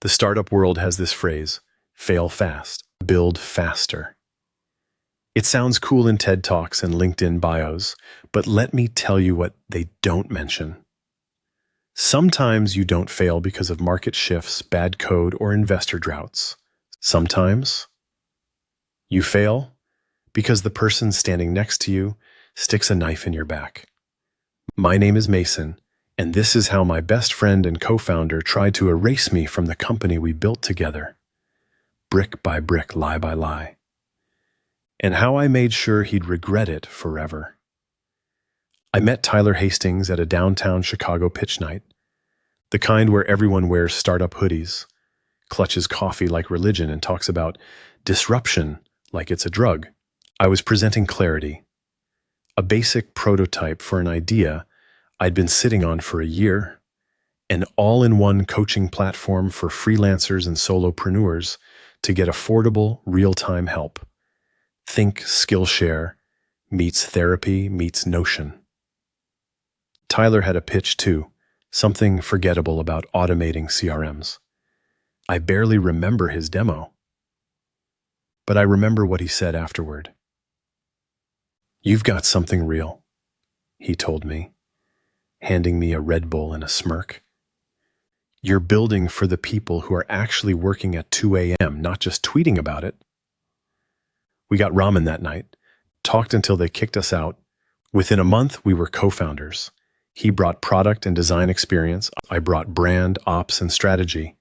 The startup world has this phrase, fail fast, build faster. It sounds cool in TED Talks and LinkedIn bios, but let me tell you what they don't mention. Sometimes you don't fail because of market shifts, bad code, or investor droughts. Sometimes you fail because the person standing next to you sticks a knife in your back. My name is Mason, and this is how my best friend and co-founder tried to erase me from the company we built together, brick by brick, lie by lie, and how I made sure he'd regret it forever. I met Tyler Hastings at a downtown Chicago pitch night, the kind where everyone wears startup hoodies, clutches coffee like religion, and talks about disruption like it's a drug. I was presenting Clarity, a basic prototype for an idea I'd been sitting on for a year, an all-in-one coaching platform for freelancers and solopreneurs to get affordable, real-time help. Think Skillshare meets therapy meets Notion. Tyler had a pitch too, something forgettable about automating CRMs. I barely remember his demo, but I remember what he said afterward. "You've got something real," he told me, handing me a Red Bull and a smirk. "You're building for the people who are actually working at 2 a.m., not just tweeting about it." We got ramen that night, talked until they kicked us out. Within a month, we were co-founders. He brought product and design experience. I brought brand, ops, and strategy.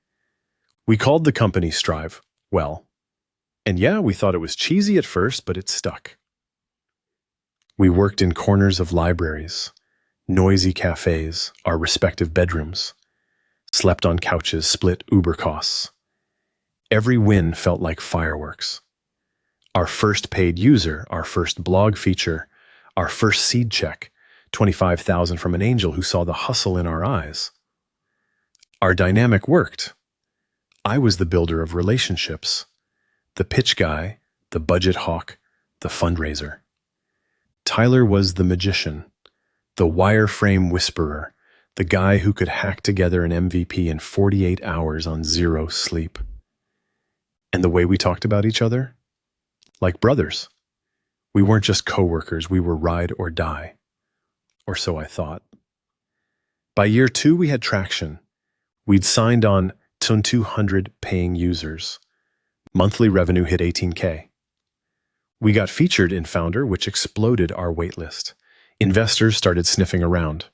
We called the company StriveWell. And yeah, we thought it was cheesy at first, but it stuck. We worked in corners of libraries, noisy cafes, our respective bedrooms, slept on couches, split Uber costs. Every win felt like fireworks. Our first paid user, our first blog feature, our first seed check, $25,000 from an angel who saw the hustle in our eyes. Our dynamic worked. I was the builder of relationships, the pitch guy, the budget hawk, the fundraiser. Tyler was the magician, the wireframe whisperer, the guy who could hack together an MVP in 48 hours on zero sleep. And the way we talked about each other? Like brothers. We weren't just coworkers, we were ride or die. Or so I thought. By year 2, we had traction. We'd signed on 200 paying users. Monthly revenue hit $18K. We got featured in Founder, which exploded our waitlist. Investors started sniffing around.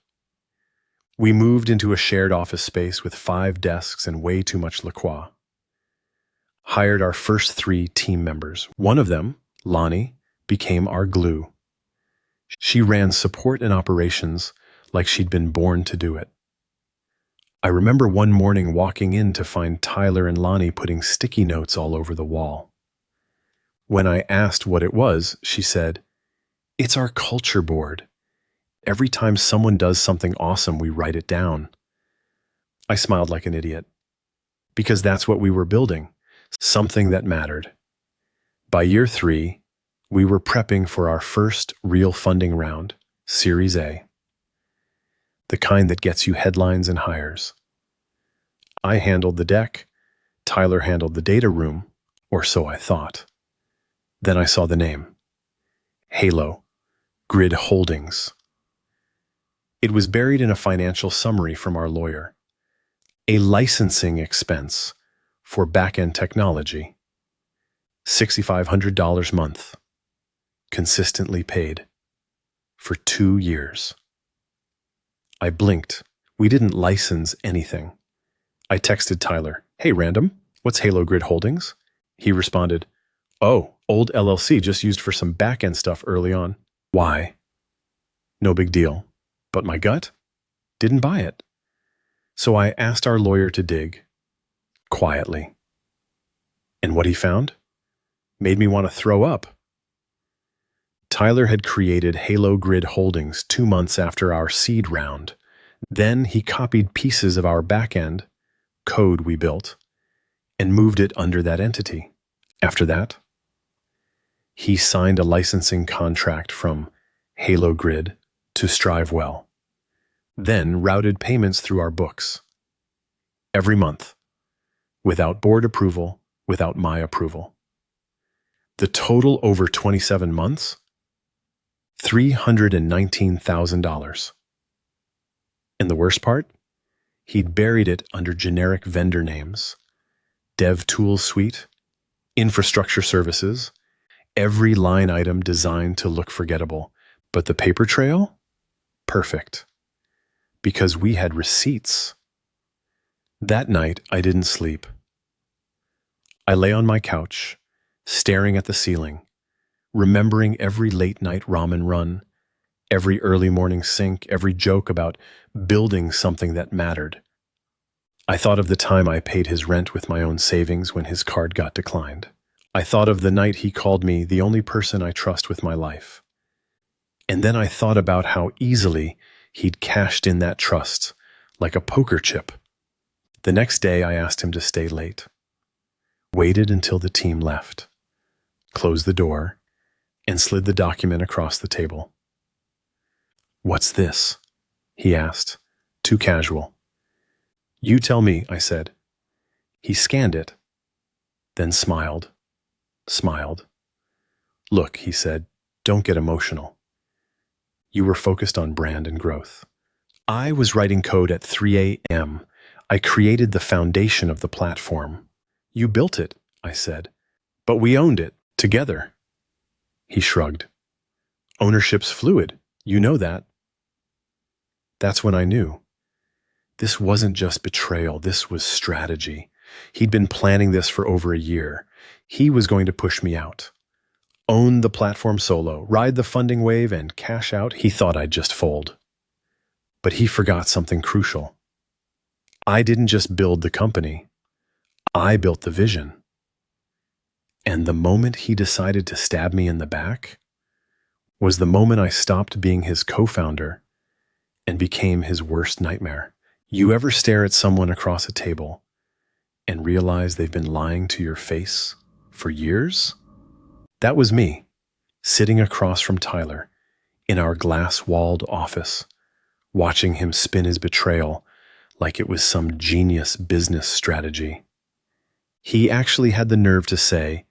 We moved into a shared office space with 5 desks and way too much LaCroix. Hired our first 3 team members. One of them, Lonnie, became our glue. She ran support and operations like she'd been born to do it. I remember one morning walking in to find Tyler and Lonnie putting sticky notes all over the wall. When I asked what it was, she said, "It's our culture board. Every time someone does something awesome, we write it down." I smiled like an idiot, because that's what we were building, something that mattered. By year 3, we were prepping for our first real funding round, Series A. The kind that gets you headlines and hires. I handled the deck, Tyler handled the data room, or so I thought. Then I saw the name. Halo, Grid Holdings. It was buried in a financial summary from our lawyer. A licensing expense for back-end technology. $6,500 a month. Consistently paid. For 2 years. I blinked. We didn't license anything. I texted Tyler, "Hey, random, what's Halo Grid Holdings?" He responded, "Oh, old LLC just used for some back-end stuff early on." Why? No big deal. But my gut didn't buy it. So I asked our lawyer to dig. Quietly. And what he found? Made me want to throw up. Tyler had created Halo Grid Holdings 2 months after our seed round. Then he copied pieces of our back-end, code we built, and moved it under that entity. After that, he signed a licensing contract from Halo Grid to StriveWell, then routed payments through our books. Every month, without board approval, without my approval. The total over 27 months? $319,000. And the worst part? He'd buried it under generic vendor names. Dev Tools Suite, Infrastructure Services, every line item designed to look forgettable. But the paper trail? Perfect. Because we had receipts. That night, I didn't sleep. I lay on my couch, staring at the ceiling, remembering every late-night ramen run, every early morning sync, every joke about building something that mattered. I thought of the time I paid his rent with my own savings when his card got declined. I thought of the night he called me the only person I trust with my life. And then I thought about how easily he'd cashed in that trust, like a poker chip. The next day, I asked him to stay late. Waited until the team left, closed the door, and slid the document across the table. "What's this?" he asked, too casual. "You tell me," I said. He scanned it, then smiled. "Look," he said, "don't get emotional. You were focused on brand and growth. I was writing code at 3 a.m. I created the foundation of the platform. You built it," I said, "but we owned it, together." He shrugged. "Ownership's fluid, you know that." That's when I knew. This wasn't just betrayal, this was strategy. He'd been planning this for over a year. He was going to push me out. Own the platform solo, ride the funding wave, and cash out. He thought I'd just fold. But he forgot something crucial. I didn't just build the company. I built the vision. And the moment he decided to stab me in the back was the moment I stopped being his co-founder and became his worst nightmare. You ever stare at someone across a table and realize they've been lying to your face for years? That was me, sitting across from Tyler in our glass-walled office, watching him spin his betrayal like it was some genius business strategy. He actually had the nerve to say,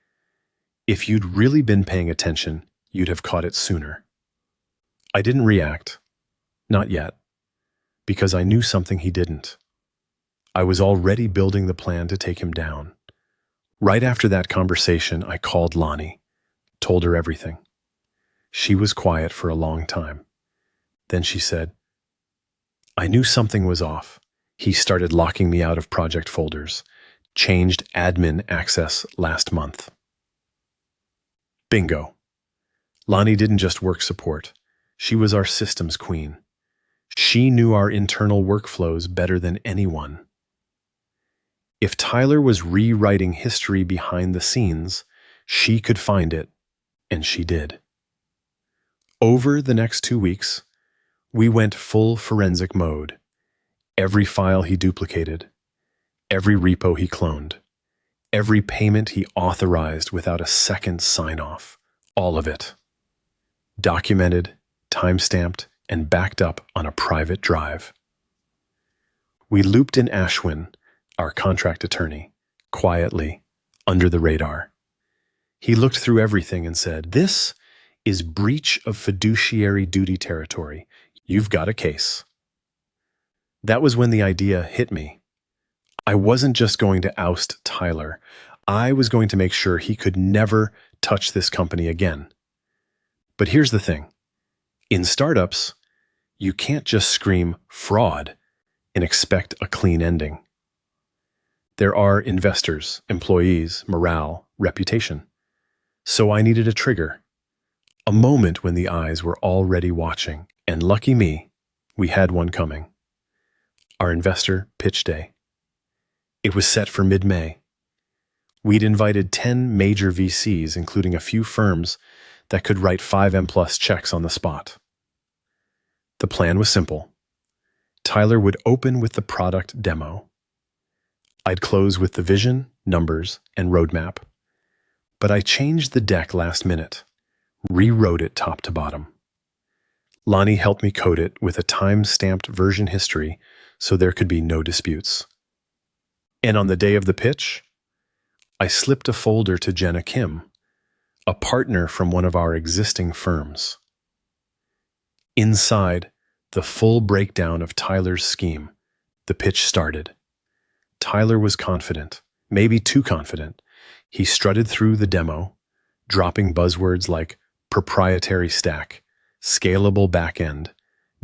"If you'd really been paying attention, you'd have caught it sooner." I didn't react, not yet, because I knew something he didn't. I was already building the plan to take him down. Right after that conversation, I called Lonnie, told her everything. She was quiet for a long time. Then she said, "I knew something was off. He started locking me out of project folders, changed admin access last month." Bingo. Lonnie didn't just work support. She was our systems queen. She knew our internal workflows better than anyone. If Tyler was rewriting history behind the scenes, she could find it, and she did. Over the next 2 weeks, we went full forensic mode. Every file he duplicated, every repo he cloned, every payment he authorized without a second sign-off, all of it. Documented, time-stamped, and backed up on a private drive. We looped in Ashwin, our contract attorney, quietly, under the radar. He looked through everything and said, "This is breach of fiduciary duty territory. You've got a case." That was when the idea hit me. I wasn't just going to oust Tyler. I was going to make sure he could never touch this company again. But here's the thing. In startups, you can't just scream fraud and expect a clean ending. There are investors, employees, morale, reputation. So I needed a trigger, a moment when the eyes were already watching, and lucky me, we had one coming. Our investor pitch day. It was set for mid-May. We'd invited 10 major VCs, including a few firms that could write 5M+ checks on the spot. The plan was simple. Tyler would open with the product demo. I'd close with the vision, numbers, and roadmap. But I changed the deck last minute, rewrote it top to bottom. Lonnie helped me code it with a time-stamped version history so there could be no disputes. And on the day of the pitch, I slipped a folder to Jenna Kim, a partner from one of our existing firms. Inside, the full breakdown of Tyler's scheme. The pitch started. Tyler was confident, maybe too confident. He strutted through the demo, dropping buzzwords like proprietary stack, scalable backend,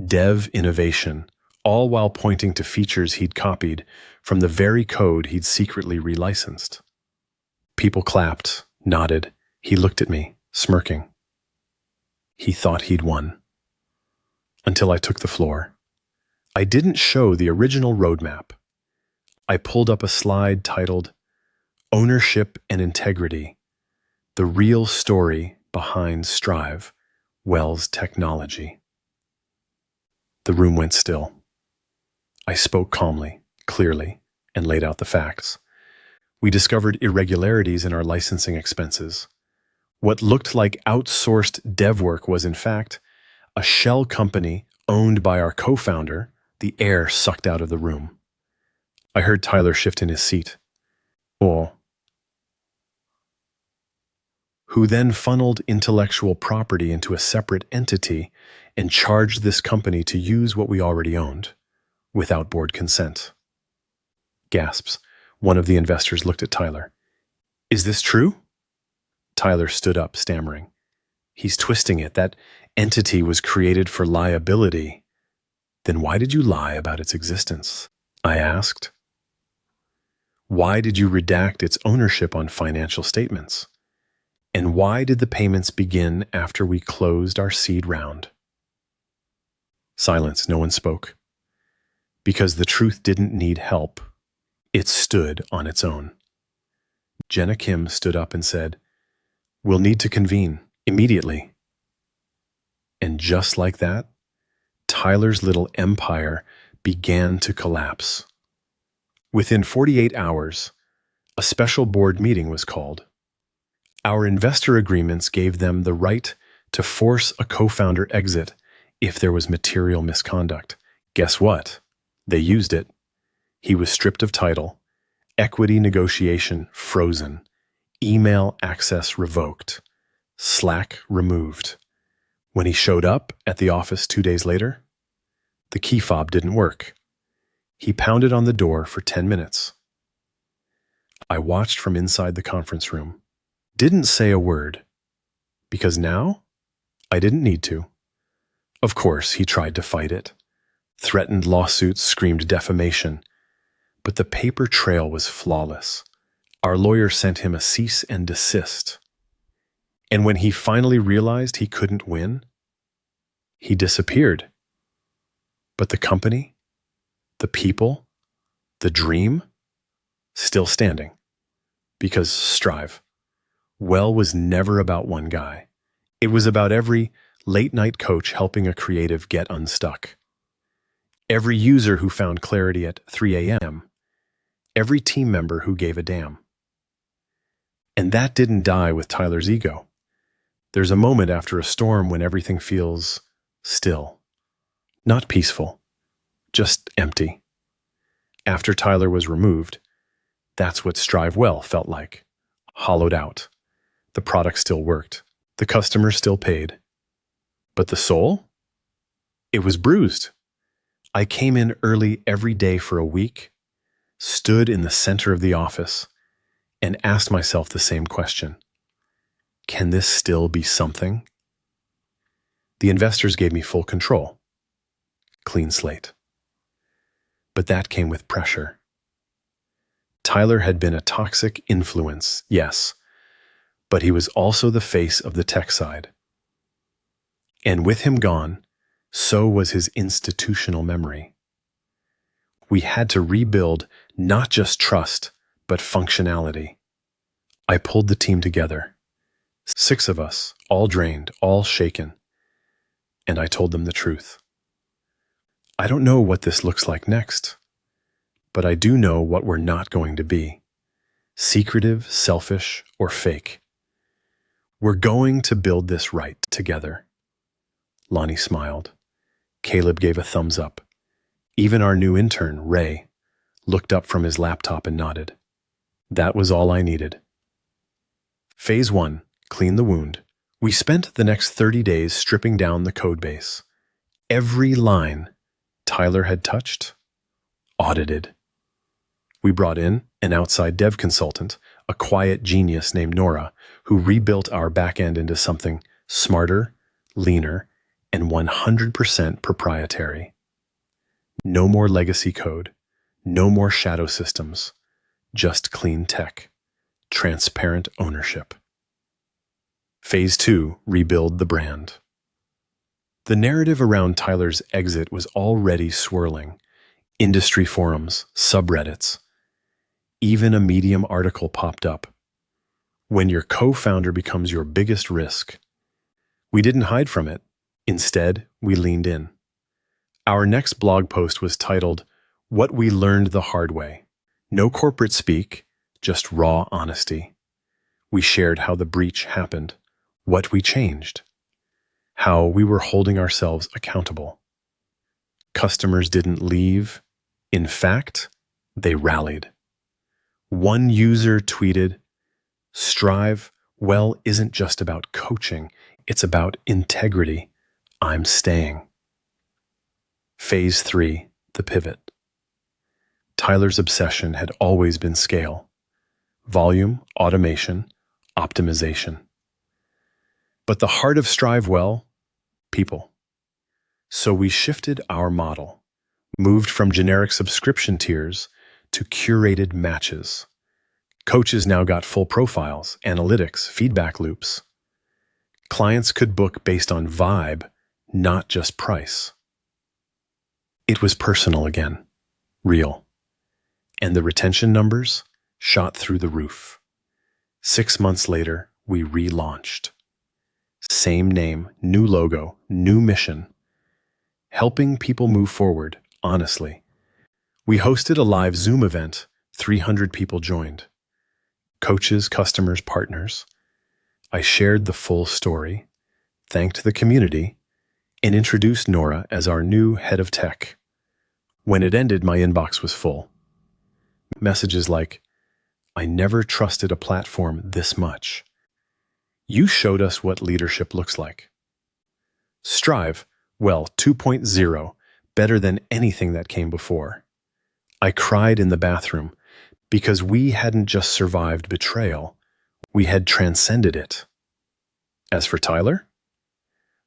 dev innovation, all while pointing to features he'd copied from the very code he'd secretly relicensed. People clapped, nodded. He looked at me, smirking. He thought he'd won. Until I took the floor. I didn't show the original roadmap. I pulled up a slide titled Ownership and Integrity, the real story behind StriveWell's technology. The room went still. I spoke calmly, clearly, and laid out the facts. We discovered irregularities in our licensing expenses. What looked like outsourced dev work was, in fact, a shell company owned by our co-founder. The air sucked out of the room. I heard Tyler shift in his seat. Who then funneled intellectual property into a separate entity and charged this company to use what we already owned, without board consent. Gasps. One of the investors looked at Tyler. Is this true? Tyler stood up, stammering. He's twisting it. That entity was created for liability. Then why did you lie about its existence? I asked. Why did you redact its ownership on financial statements? And why did the payments begin after we closed our seed round? Silence. No one spoke. Because the truth didn't need help. It stood on its own. Jenna Kim stood up and said, "We'll need to convene immediately." And just like that, Tyler's little empire began to collapse. Within 48 hours, a special board meeting was called. Our investor agreements gave them the right to force a co-founder exit if there was material misconduct. Guess what? They used it. He was stripped of title, equity negotiation frozen, email access revoked, Slack removed. When he showed up at the office 2 days later, the key fob didn't work. He pounded on the door for 10 minutes. I watched from inside the conference room. Didn't say a word, because now I didn't need to. Of course, he tried to fight it. Threatened lawsuits, screamed defamation. But the paper trail was flawless. Our lawyer sent him a cease and desist. And when he finally realized he couldn't win, he disappeared. But the company, the people, the dream, still standing. Because StriveWell was never about one guy. It was about every late-night coach helping a creative get unstuck. Every user who found clarity at 3 a.m. Every team member who gave a damn. And that didn't die with Tyler's ego. There's a moment after a storm when everything feels still. Not peaceful, just empty. After Tyler was removed, that's what StriveWell felt like. Hollowed out. The product still worked. The customers still paid. But the soul? It was bruised. I came in early every day for a week, stood in the center of the office, and asked myself the same question. Can this still be something? The investors gave me full control. Clean slate. But that came with pressure. Tyler had been a toxic influence, yes, but he was also the face of the tech side. And with him gone, so was his institutional memory. We had to rebuild not just trust, but functionality. I pulled the team together. 6 of us, all drained, all shaken. And I told them the truth. I don't know what this looks like next, but I do know what we're not going to be. Secretive, selfish, or fake. We're going to build this right together. Lonnie smiled. Caleb gave a thumbs up. Even our new intern, Ray, looked up from his laptop and nodded. That was all I needed. Phase 1. Clean the wound. We spent the next 30 days stripping down the code base. Every line Tyler had touched, audited. We brought in an outside dev consultant, a quiet genius named Nora, who rebuilt our backend into something smarter, leaner, and 100% proprietary. No more legacy code, no more shadow systems, just clean tech, transparent ownership. Phase 2, rebuild the brand. The narrative around Tyler's exit was already swirling. Industry forums, subreddits. Even a Medium article popped up. When your co-founder becomes your biggest risk. We didn't hide from it. Instead, we leaned in. Our next blog post was titled, "What We Learned the Hard Way." No corporate speak, just raw honesty. We shared how the breach happened, what we changed, how we were holding ourselves accountable. Customers didn't leave. In fact, they rallied. One user tweeted, "StriveWell isn't just about coaching, it's about integrity. I'm staying." Phase 3, the pivot. Tyler's obsession had always been scale. Volume, automation, optimization. But the heart of StriveWell, people. So we shifted our model, moved from generic subscription tiers to curated matches. Coaches now got full profiles, analytics, feedback loops. Clients could book based on vibe, not just price. It was personal again, real. And the retention numbers shot through the roof. 6 months later, we relaunched. Same name, new logo, new mission. Helping people move forward, honestly. We hosted a live Zoom event, 300 people joined. Coaches, customers, partners. I shared the full story, thanked the community, and introduced Nora as our new head of tech. When it ended, my inbox was full. Messages like, "I never trusted a platform this much. You showed us what leadership looks like." StriveWell 2.0, better than anything that came before. I cried in the bathroom because we hadn't just survived betrayal, we had transcended it. As for Tyler,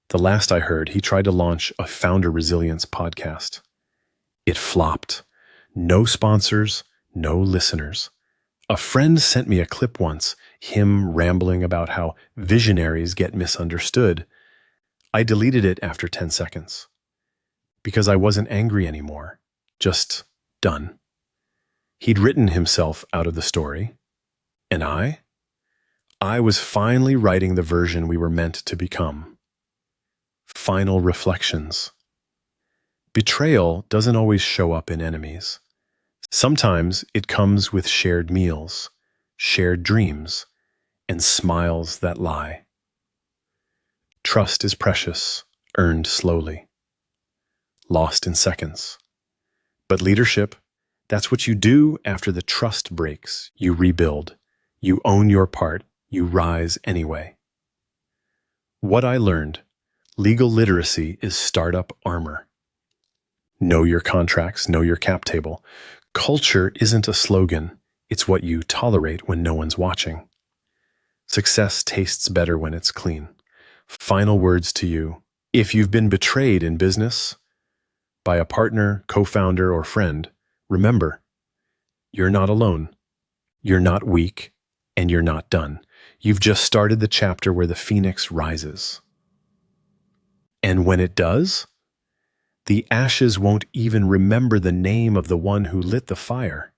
the last I heard, he tried to launch a founder resilience podcast. It flopped. No sponsors, no listeners. A friend sent me a clip once, him rambling about how visionaries get misunderstood. I deleted it after 10 seconds. Because I wasn't angry anymore, just done. He'd written himself out of the story. And I was finally writing the version we were meant to become. Final reflections. Betrayal doesn't always show up in enemies. Sometimes it comes with shared meals, shared dreams, and smiles that lie. Trust is precious, earned slowly, lost in seconds. But leadership, that's what you do after the trust breaks. You rebuild, you own your part, you rise anyway. What I learned, legal literacy is startup armor. Know your contracts, know your cap table. Culture isn't a slogan, it's what you tolerate when no one's watching. Success tastes better when it's clean. Final words to you. If you've been betrayed in business by a partner, co-founder, or friend, remember, you're not alone. You're not weak, and you're not done. You've just started the chapter where the phoenix rises. And when it does, the ashes won't even remember the name of the one who lit the fire.